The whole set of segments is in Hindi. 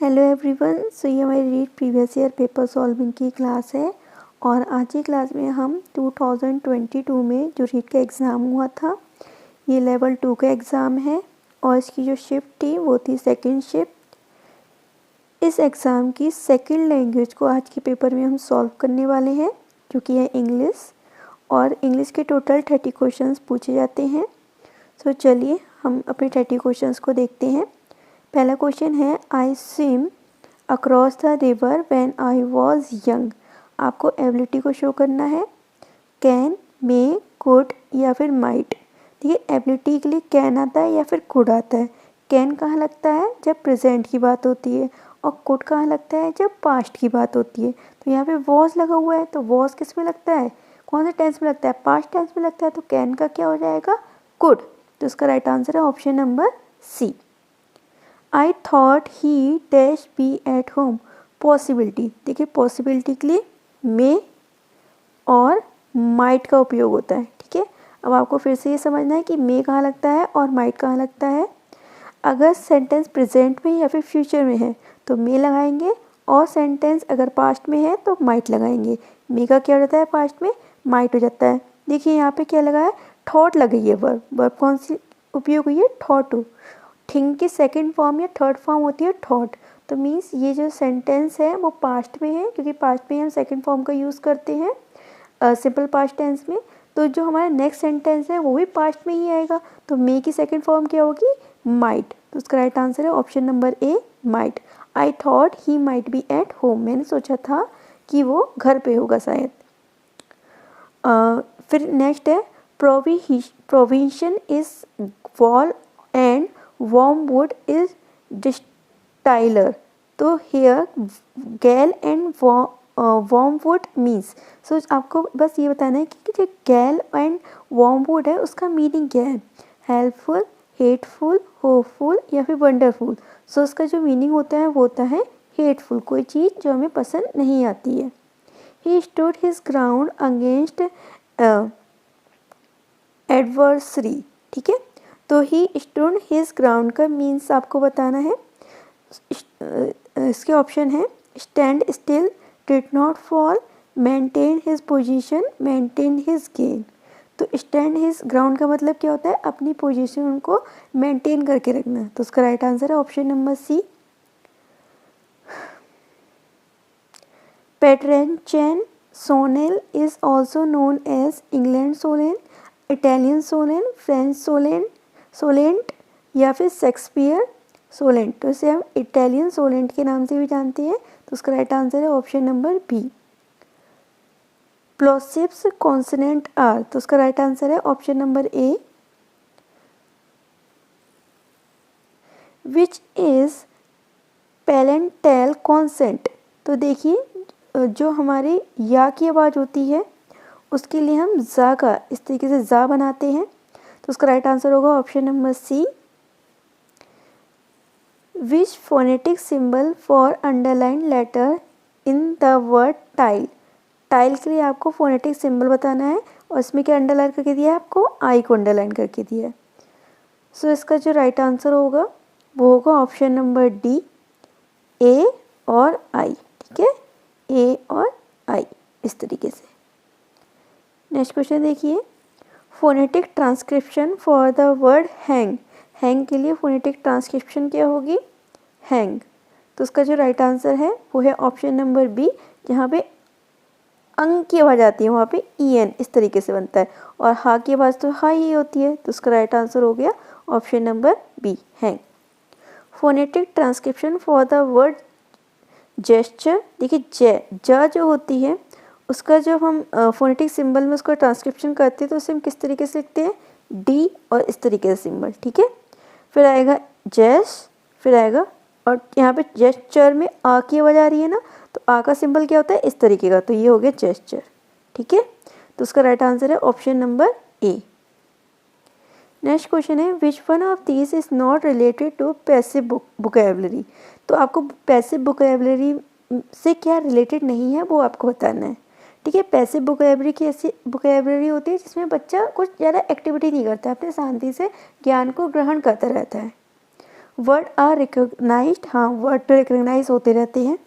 हेलो एवरीवन, सो ये हमारी read previous year paper solving की क्लास है और आज की क्लास में हम 2022 में जो रीड का एग्ज़ाम हुआ था ये लेवल 2 का एग्ज़ाम है और इसकी जो शिफ्ट थी वो थी सेकंड शिफ्ट। इस एग्ज़ाम की सेकंड लैंग्वेज को आज के पेपर में हम सॉल्व करने वाले हैं जो कि है इंग्लिश, और इंग्लिश के टोटल 30 क्वेश्चंस पूछे जाते हैं। सो चलिए हम अपने 30 क्वेश्चंस को देखते हैं। पहला क्वेश्चन है, I swim across the river when I was young. आपको एबिलिटी को शो करना है, कैन, मे, कुड या फिर माइट। देखिए एबिलिटी के लिए कैन आता है या फिर कुड आता है। कैन कहाँ लगता है? जब प्रेजेंट की बात होती है, और कुड कहाँ लगता है? जब पास्ट की बात होती है। तो यहाँ पे वॉज लगा हुआ है, तो वॉज किस में लगता है? कौन से टेंस में लगता है? पास्ट टेंस में लगता है, तो कैन का क्या हो जाएगा? कुड। तो इसका राइट आंसर है option number C. I thought he dash be at home. Possibility, देखिए पॉसिबिलिटी के लिए मे और माइट का उपयोग होता है। ठीक है, अब आपको फिर से ये समझना है कि मे कहाँ लगता है और माइट कहाँ लगता है। अगर सेंटेंस प्रेजेंट में या फिर फ्यूचर में है तो मे लगाएंगे, और सेंटेंस अगर पास्ट में है तो माइट लगाएंगे। मे का क्या हो जाता है? पास्ट में माइट हो जाता है। देखिए यहाँ पे क्या लगा है? थॉट लगी है। वर्ब, वर्ब कौन सी उपयोग हुई है? थॉट। थिंक की सेकंड फॉर्म या थर्ड फॉर्म होती है थॉट। तो मीन्स ये जो सेंटेंस है वो पास्ट में है, क्योंकि पास्ट में हम सेकंड फॉर्म का यूज़ करते हैं सिंपल पास्ट टेंस में। तो जो हमारा नेक्स्ट सेंटेंस है वो भी पास्ट में ही आएगा। तो मे की सेकंड फॉर्म क्या होगी? माइट। तो उसका राइट आंसर है option number A, might. I thought he might be at home. मैंने सोचा था कि वो घर पे होगा शायद। फिर नेक्स्ट है, provision is wall and wormwood is distiller। तो here गैल एंड wormwood means। सो आपको बस ये बताना है कि जो गैल एंड wormwood है उसका मीनिंग क्या है? हेल्पफुल, हेटफुल, होपफुल या फिर वंडरफुल। सो उसका जो मीनिंग होता है वो होता है हेटफुल, कोई चीज़ जो हमें पसंद नहीं आती है। He stood his ground against adversary। ठीक है, तो ही स्टूड हिज ग्राउंड का मीन्स आपको बताना है। इसके ऑप्शन है stand still, did not fall, maintain his position, maintain his gain. तो स्टैंड हिज ग्राउंड का मतलब क्या होता है? अपनी पोजीशन उनको मेंटेन करके रखना। तो उसका राइट आंसर है option number C. पेट्रेंचेन सोनेल is also known as England Solan, Italian Solan, French Solan सोलेंट या फिर शेक्सपियर सोलेंट। तो इसे हम इटालियन सोलेंट के नाम से भी जानते हैं। तो उसका राइट आंसर है option number B. Plosives consonant are. तो उसका राइट आंसर है option number A. Which is parental consent. तो देखिए जो हमारी या की आवाज़ होती है उसके लिए हम जा का इस तरीके से जा बनाते हैं। तो उसका राइट आंसर होगा option number C. Which phonetic symbol for underline letter in the word tile. Tile के लिए आपको फोनेटिक सिंबल बताना है, और इसमें क्या अंडरलाइन करके दिया है? आपको आई को अंडरलाइन करके दिया है। सो इसका जो राइट आंसर होगा वो होगा ऑप्शन नंबर डी, ए और आई। ठीक है, ए और आई इस तरीके से। नेक्स्ट क्वेश्चन देखिए, phonetic transcription for the word hang. Hang के लिए फोनेटिक ट्रांसक्रिप्शन क्या होगी? हैंग। तो उसका जो राइट आंसर है वो है ऑप्शन नंबर बी। जहाँ पे अंग की आवाज़ आती है वहाँ पे ई एन इस तरीके से बनता है, और हा की आवाज़ तो हा ही होती है। तो उसका राइट आंसर हो गया option number B, hang. Phonetic transcription for the word gesture. देखिए ज जो होती है उसका जब हम फोनेटिक सिंबल में उसका ट्रांसक्रिप्शन करते हैं तो उसे हम किस तरीके से लिखते हैं? डी और इस तरीके से सिंबल। ठीक है, फिर आएगा जेस, फिर आएगा, और यहाँ पे जेस्चर में आ की आवाज़ आ रही है ना, तो आ का सिंबल क्या होता है? इस तरीके का। तो ये हो गया जेस्चर। ठीक है, तो उसका राइट आंसर है option number A. Next question है, which one of these is not related to passive vocabulary. तो आपको पैसिव वोकैबुलरी से क्या रिलेटेड नहीं है वो आपको बताना है। ठीक है, पैसिव वोकैबुलरी की ऐसी वोकैबुलरी होती है जिसमें बच्चा कुछ ज़्यादा एक्टिविटी नहीं करता, अपने शांति से ज्ञान को ग्रहण करता रहता है। वर्ड आर रिकॉग्नाइज्ड, हाँ वर्ड तो रिकॉग्नाइज होते रहते हैं।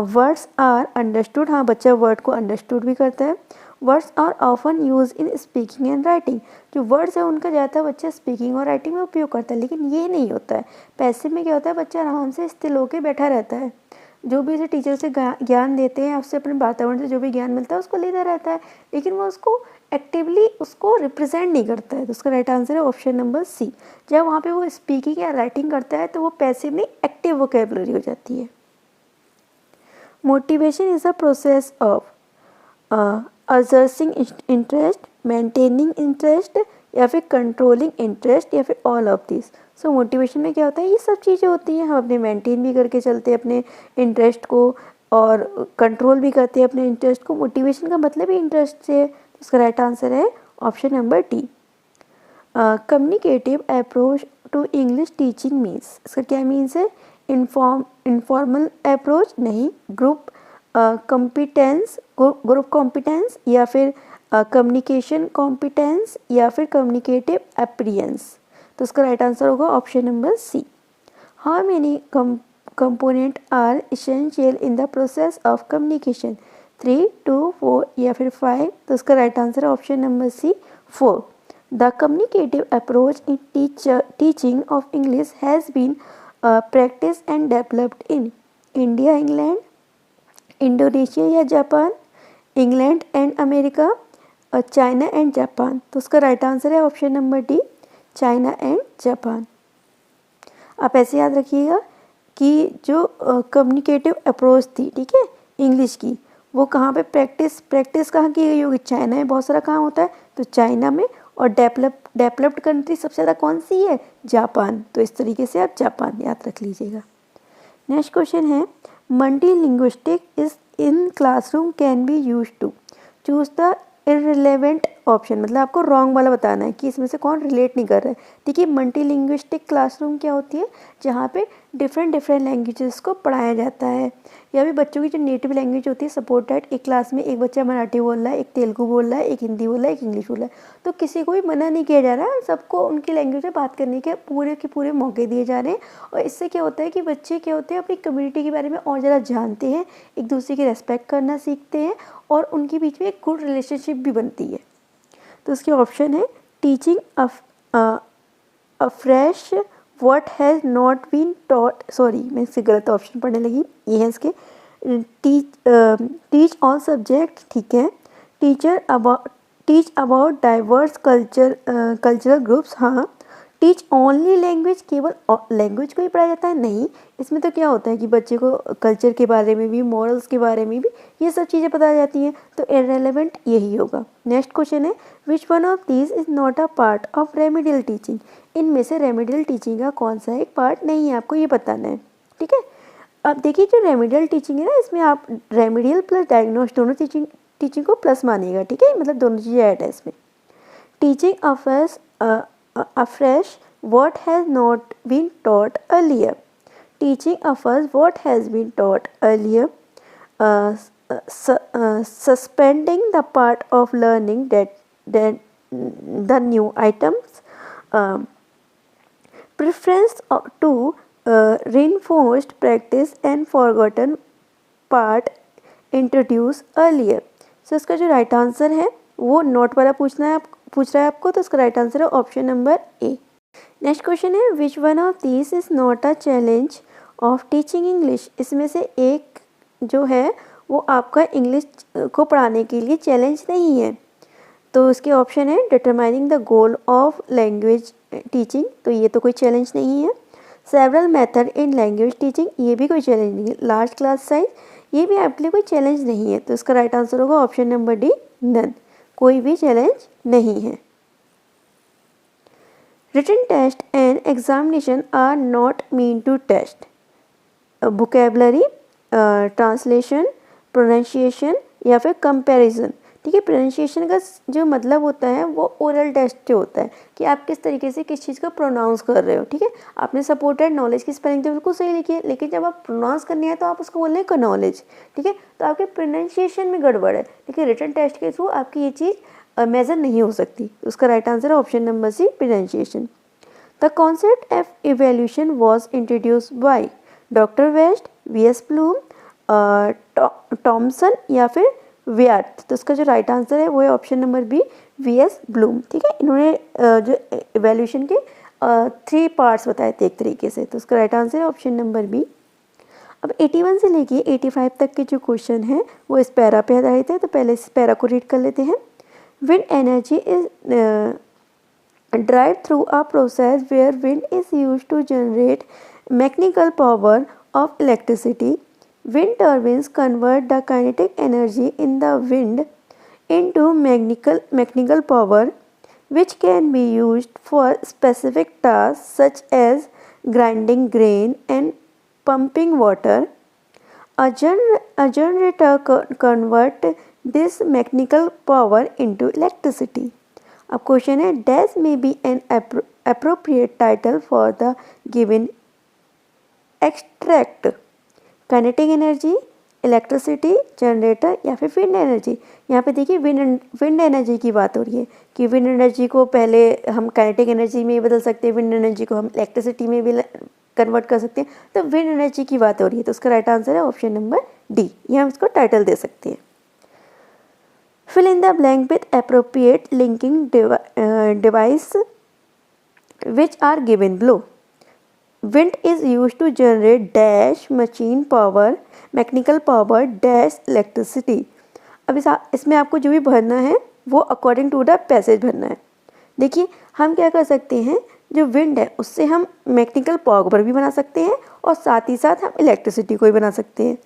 वर्ड्स आर अंडरस्टूड, हाँ बच्चा वर्ड को अंडरस्टूड भी करता है। Words are often use in speaking and writing, जो वर्ड्स है उनका ज़्यादा बच्चा स्पीकिंग और राइटिंग में उपयोग करता है, लेकिन ये नहीं होता है। पैसिव में क्या होता है, बच्चा आराम से स्थिर होकर बैठा रहता है, जो भी उसे टीचर से ज्ञान देते हैं, उससे अपने वातावरण से जो भी ज्ञान मिलता है उसको लेता रहता है, लेकिन वो उसको एक्टिवली उसको रिप्रेजेंट नहीं करता है। तो उसका राइट आंसर है ऑप्शन नंबर सी। जब वहाँ पे वो स्पीकिंग या राइटिंग करता है तो वो पैसिव नहीं एक्टिव वोकेबलरी हो जाती है। Motivation is a process of asserting interest, maintaining interest, या फिर कंट्रोलिंग इंटरेस्ट, या फिर all of this. So motivation में क्या होता है, ये सब चीज़ें होती हैं। हम अपने मेंटेन भी करके चलते हैं अपने इंटरेस्ट को और कंट्रोल भी करते हैं अपने इंटरेस्ट को। मोटिवेशन का मतलब ही इंटरेस्ट से है। तो इसका राइट आंसर है option number D. Communicative approach to English teaching means, इसका क्या मीन्स है, इनफॉर्मल अप्रोच नहीं, ग्रुप कॉम्पिटेंस, ग्रुप कॉम्पिटेंस, या फिर कम्युनिकेशन कॉम्पिटेंस, या फिर कम्युनिकेटिव अपीयरेंस। तो इसका राइट आंसर होगा option number C. How many component are essential in the process of communication, 3, 2, 4 या फिर 5। तो इसका राइट आंसर है option number C 4। The communicative approach in teaching of English has been practiced and developed in India, England, Indonesia या जापान, इंग्लैंड एंड अमेरिका, और चाइना एंड जापान। तो उसका राइट आंसर है option number D, China and Japan. आप ऐसे याद रखिएगा कि जो कम्युनिकेटिव अप्रोच थी, ठीक है, इंग्लिश की, वो कहाँ पे प्रैक्टिस कहाँ की गई होगी, चाइना में बहुत सारा काम होता है तो चाइना में, और डेवलप्ड कंट्री सबसे ज़्यादा कौन सी है, जापान। तो इस तरीके से आप जापान याद रख लीजिएगा। नेक्स्ट क्वेश्चन है, multi linguistic is in classroom can be use to choose the irrelevant option, मतलब आपको रॉन्ग वाला बताना है कि इसमें से कौन रिलेट नहीं कर रहा है। देखिए मल्टी लिंग्विस्टिक क्लासरूम क्या होती है, जहाँ पे डिफरेंट लैंग्वेजेस को पढ़ाया जाता है, या भी बच्चों की जो नेटिव लैंग्वेज होती है सपोर्टेड, एक क्लास में एक बच्चा मराठी बोल रहा है, एक तेलुगु बोल रहा है, एक हिंदी बोल रहा है, एक इंग्लिश बोल रहा है, तो किसी को भी मना नहीं किया जा रहा है, सबको उनकी लैंग्वेज में बात करने के पूरे मौके दिए जा रहे हैं। और इससे क्या होता है कि बच्चे क्या होते हैं अपनी कम्युनिटी के बारे में और ज़्यादा जानते हैं, एक दूसरे की रेस्पेक्ट करना सीखते हैं, और उनके बीच में एक गुड रिलेशनशिप भी बनती है। तो इसके ऑप्शन है teaching afresh what has not been taught, sorry मैं इससे गलत ऑप्शन पढ़ने लगी, ये है इसके, टीच ऑल सब्जेक्ट, ठीक है, teach about diverse cultural groups, हाँ, टीच ओनली लैंग्वेज, केवल लैंग्वेज को ही पढ़ाया जाता है, नहीं, इसमें तो क्या होता है कि बच्चे को कल्चर के बारे में भी, मॉरल्स के बारे में भी ये सब चीज़ें पता जाती हैं, तो इररिलेवेंट यही होगा। नेक्स्ट क्वेश्चन है, which one of these is not a part of remedial teaching, इनमें से रेमेडियल टीचिंग का कौन सा एक पार्ट नहीं है, आपको ये बताना है, ठीक है। अब देखिए जो रेमेडियल टीचिंग है ना, इसमें आप रेमेडियल प्लस डायग्नोस दोनों टीचिंग को प्लस मानिएगा, ठीक है, मतलब दोनों चीज़ें ऐड है इसमें। Teaching afresh what has not been taught earlier, teaching afresh what has been taught earlier, suspending the part of learning that the new items, preference to reinforced practice and forgotten part introduced earlier। सो इसका जो राइट आंसर है वो नोट वाला पूछ रहा है आपको, तो इसका राइट आंसर है option number A. Next question है, which one of this is not a challenge of teaching English, इसमें से एक जो है वो आपका इंग्लिश को पढ़ाने के लिए चैलेंज नहीं है। तो इसके ऑप्शन है determining the goal of language teaching, तो ये तो कोई चैलेंज नहीं है। Several method in language teaching, ये भी कोई चैलेंज नहीं है। लार्ज क्लास साइज, ये भी आपके लिए कोई चैलेंज नहीं है। तो इसका राइट आंसर होगा ऑप्शन नंबर डी, नन, कोई भी चैलेंज नहीं है। Written test and examination are not mean to test vocabulary, translation, pronunciation, या फिर कंपैरिजन। ठीक है, प्रोनाउंसिएशन का जो मतलब होता है वो ओरल टेस्ट जो होता है कि आप किस तरीके से किस चीज़ को प्रोनाउंस कर रहे हो। ठीक है, आपने सपोर्टेड नॉलेज की स्पेलिंग तो बिल्कुल सही लिखी है, लेकिन जब आप प्रोनाउंस करनी है तो आप उसको बोल रहे हैं कनॉलेज। ठीक है, तो आपके प्रोनाउंसिएशन में गड़बड़ है, लेकिन रिटन टेस्ट के थ्रू आपकी ये चीज़ मेजर नहीं हो सकती। उसका राइट आंसर है option number C, pronunciation. The concept of evolution was introduce by doctor West, V S. Bloom, Thomson या फिर व्यार्थ। तो इसका जो राइट आंसर है वो है option number B, V S. Bloom. ठीक है, इन्होंने जो इवोल्यूशन के 3 पार्ट्स बताए थे एक तरीके से। तो उसका राइट आंसर है ऑप्शन नंबर बी। अब 81 से लेके 85 तक के जो क्वेश्चन हैं वो इस पैरा पे आधारित है। तो पहले इस पैरा को रीड कर लेते हैं। Wind energy is drive through a process where wind is used to generate mechanical power of electricity. Wind turbines convert the kinetic energy in the wind into mechanical power, which can be used for specific tasks such as grinding grain and pumping water. A generator convert this mechanical power into electricity. अब क्वेश्चन है, dash may be an appropriate title for the given extract. Kinetic energy, electricity, generator या फिर विंड एनर्जी। यहाँ पे देखिए विंड एनर्जी की बात हो रही है कि विंड एनर्जी को पहले हम काइनेटिक एनर्जी में बदल सकते हैं, विंड एनर्जी को हम इलेक्ट्रिसिटी में भी कन्वर्ट कर सकते हैं। तो विंड एनर्जी की बात हो रही है, तो उसका राइट आंसर है ऑप्शन नंबर डी। ये हम इसको टाइटल दे सकते हैं। Fill in the blank with appropriate linking device which are given below. Wind is used to generate dash machine power, mechanical power dash electricity. अब इसमें आपको जो भी भरना है वो अकॉर्डिंग टू द पैसेज भरना है। देखिए हम क्या कर सकते हैं, जो विंड है उससे हम मैकेनिकल पावर भी बना सकते हैं और साथ ही साथ हम इलेक्ट्रिसिटी को भी बना सकते हैं।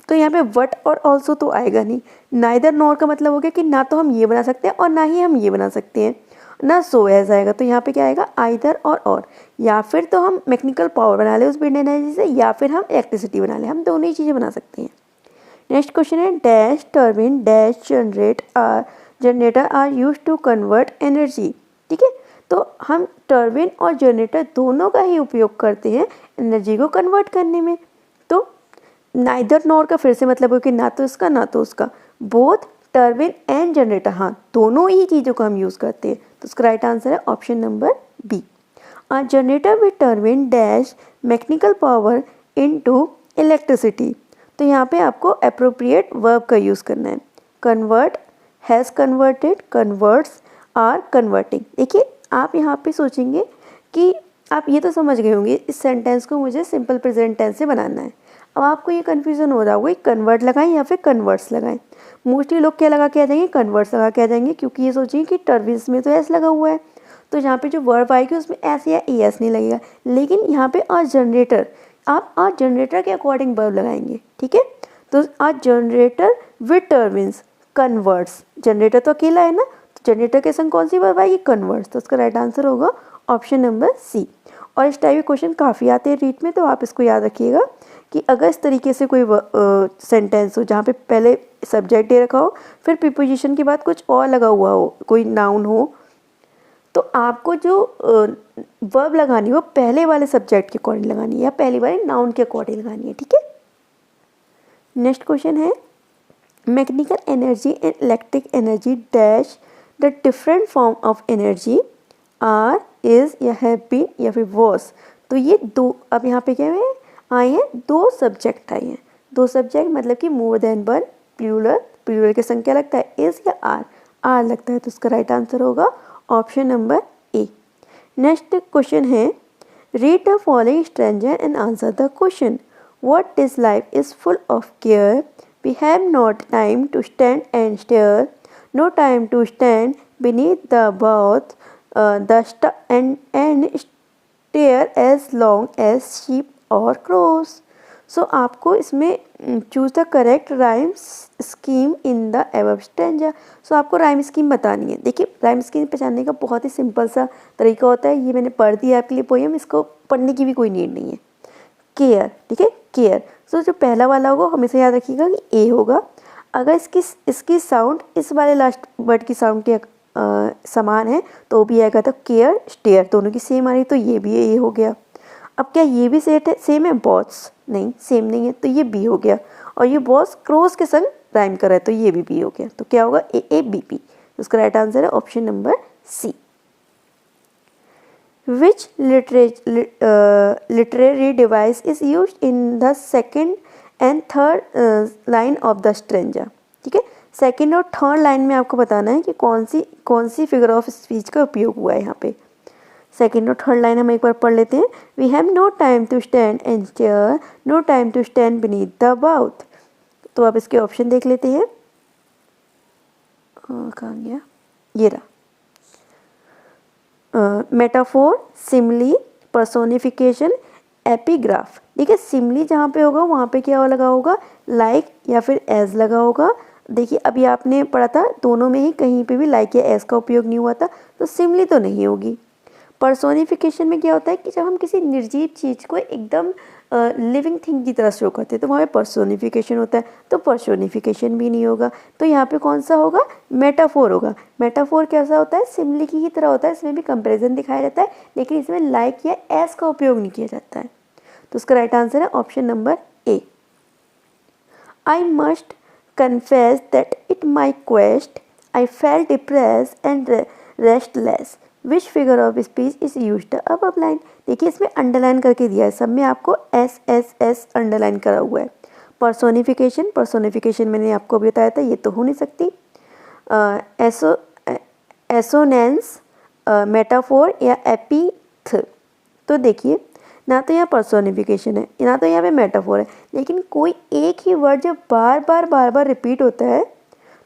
तो यहाँ पे वट और ऑल्सो तो आएगा नहीं, नाइदर नॉर का मतलब हो गया कि ना तो हम ये बना सकते हैं और ना ही हम ये बना सकते हैं, ना सो एज आएगा। तो यहाँ पे क्या आएगा, आइदर और या फिर तो हम मैकेनिकल पावर बना ले उस विंड एनर्जी से या फिर हम इलेक्ट्रिसिटी बना ले, हम दोनों ही चीज़ें बना सकते हैं। नेक्स्ट क्वेश्चन है, dash turbine dash generator are use to convert energy. ठीक है, तो हम टर्बिन और जनरेटर दोनों का ही उपयोग करते हैं एनर्जी को कन्वर्ट करने में। तो नाइदर नॉर का फिर से मतलब हो कि ना तो इसका ना तो उसका, बोथ टर्बिन एंड जनरेटर, हाँ दोनों ही चीज़ों को हम यूज़ करते हैं। तो उसका राइट आंसर है option number B. A generator with turbine dash mechanical power into electricity. तो यहाँ पे आपको appropriate verb का यूज़ करना है। convert, has converted, converts, are converting. देखिए आप यहाँ पे सोचेंगे कि आप ये तो समझ गए होंगे, इस सेंटेंस को मुझे सिंपल प्रेजेंट टेंस से बनाना है। अब आपको ये कन्फ्यूज़न हो रहा होगा कन्वर्ट लगाएं या फिर कन्वर्ट्स लगाएं। मोस्टली लोग क्या लगा के आ जाएंगे, कन्वर्ट्स लगा के आ जाएंगे, क्योंकि ये सोचेंगे कि टर्बिन्स में तो एस लगा हुआ है, तो यहाँ पे जो वर्ब आएगी उसमें एस या ई एस नहीं लगेगा। लेकिन यहाँ पे आ जनरेटर, आप आ जनरेटर के अकॉर्डिंग वर्ब लगाएंगे। ठीक है, तो आ जनरेटर विद टर्बिन्स कन्वर्ट्स, जनरेटर तो अकेला है ना, तो जनरेटर के संग कौन सी वर्ब आएगी, कन्वर्ट्स। तो उसका राइट आंसर होगा ऑप्शन नंबर सी। और इस टाइप के क्वेश्चन काफ़ी आते हैं रीट में, तो आप इसको याद रखिएगा कि अगर इस तरीके से कोई सेंटेंस हो जहाँ पे पहले सब्जेक्ट दे रखा हो, फिर प्रीपोजिशन के बाद कुछ और लगा हुआ हो, कोई नाउन हो, तो आपको जो वर्ब लगानी है वो पहले वाले सब्जेक्ट के अकॉर्डिंग लगानी है या पहले वाले नाउन के अकॉर्डिंग लगानी है। ठीक है, नेक्स्ट क्वेश्चन है, mechanical energy and electric energy dash the different form of energy are, is या हैव बीन या फिर वॉज। तो ये दो, अब यहाँ पे क्या है आए हैं, दो सब्जेक्ट आए हैं। दो सब्जेक्ट मतलब कि more than one, plural, plural के संग क्या लगता है, इज या आर लगता है। तो उसका राइट आंसर होगा option number A. Next question है, read the following stanza and answer the question. What this life is full of care, we have not time to stand and stare, no time to stand beneath the bough and stare as long as sheep or crows. So आपको इसमें choose the correct rhyme scheme in the above stanza. So आपको राइम स्कीम बतानी है। देखिए राइम स्कीम पहचानने का बहुत ही सिंपल सा तरीका होता है, ये मैंने पढ़ दिया आपके लिए पोएम, इसको पढ़ने की भी कोई नीड नहीं है। केयर, ठीक है, केयर। सो जो पहला वाला होगा हमेशा याद रखिएगा कि ए होगा। अगर इसकी साउंड इस वाले लास्ट वर्ड की साउंड के समान है तो भी आएगा। तो केयर स्टेयर दोनों की सेम आ रही, तो ये भी ए हो गया। अब क्या ये भी सेम है, बॉस नहीं, सेम नहीं है, तो ये बी हो गया। और ये बॉस क्रॉस के संग राइम कर रहा है, तो ये भी बी हो गया। तो क्या होगा, ए ए बी बी। उसका राइट आंसर है option number C. Which literary device is use in the second and third line of the stranger. ठीक है, सेकेंड और थर्ड लाइन में आपको बताना है कि कौन सी फिगर ऑफ स्पीच का उपयोग हुआ है यहाँ पे। सेकेंड और थर्ड लाइन हम एक बार पढ़ लेते हैं। We have no time to stand and stare, no time to stand beneath the bough. तो आप इसके ऑप्शन देख लेते हैं। कहाँ गया, ये रहा। Metaphor, simile, personification, epigraph. ठीक है, सिमली जहाँ पे होगा वहाँ पे क्या लगा होगा, लाइक या फिर एज लगा होगा। देखिए अभी आपने पढ़ा था दोनों में ही कहीं पे भी लाइक या एज का उपयोग नहीं हुआ था, तो सिमली तो नहीं होगी। पर्सोनिफिकेशन में क्या होता है कि जब हम किसी निर्जीव चीज़ को एकदम लिविंग थिंग की तरह शो करते हैं तो वहाँ पे पर्सोनिफिकेशन होता है, तो पर्सोनिफिकेशन भी नहीं होगा। तो यहाँ पे कौन सा होगा, मेटाफोर होगा। मेटाफोर कैसा होता है, सिमली की ही तरह होता है, इसमें भी कंपैरिजन दिखाया जाता है, लेकिन इसमें लाइक या एस का उपयोग नहीं किया जाता है। तो उसका राइट आंसर है option number A. I must confess that it my quest I felt depressed and restless, which figure of speech is used अब लाइन। देखिए इसमें अंडरलाइन करके दिया है, सब में आपको एस एस एस अंडरलाइन करा हुआ है। पर्सोनिफिकेशन मैंने आपको भी बताया था, ये तो हो नहीं सकती। एसोनेंस, मेटाफोर या एपीथ। तो देखिए ना तो यहाँ पर्सोनिफिकेशन है ना तो यहाँ पे मेटाफोर है, लेकिन कोई एक ही वर्ड जब बार बार रिपीट होता है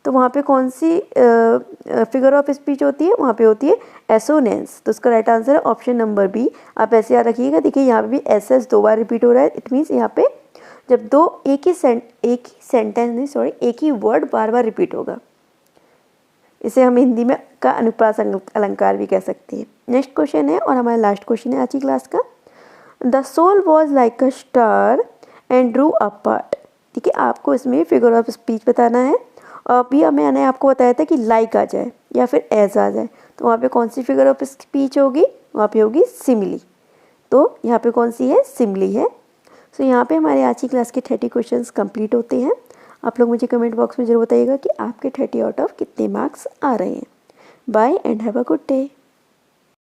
तो वहाँ पे कौन सी फिगर ऑफ स्पीच होती है, वहाँ पे होती है एसोनेंस। तो उसका राइट आंसर है ऑप्शन नंबर बी। आप ऐसे याद रखिएगा, देखिए यहाँ पे भी एस एस 2 बार रिपीट हो रहा है, इट मीन्स यहाँ पे जब एक ही वर्ड बार बार रिपीट होगा, इसे हम हिंदी में का अनुप्रास अलंकार भी कह सकते हैं। नेक्स्ट क्वेश्चन है और हमारा लास्ट क्वेश्चन है आज की क्लास का। The soul was like a star and drew apart. ठीक है, आपको इसमें फिगर ऑफ स्पीच बताना है। और अभी मैंने आपको बताया था कि लाइक आ जाए या फिर एज आ जाए, तो वहाँ पे कौन सी फिगर ऑफ स्पीच होगी, वहाँ पे होगी सिमिली। तो यहाँ पे कौन सी है, सिमिली है। सो यहाँ पे हमारे आज की क्लास के 30 क्वेश्चंस कंप्लीट होते हैं। आप लोग मुझे कमेंट बॉक्स में जरूर बताइएगा कि आपके 30 आउट ऑफ कितने मार्क्स आ रहे हैं। Bye and have a good day.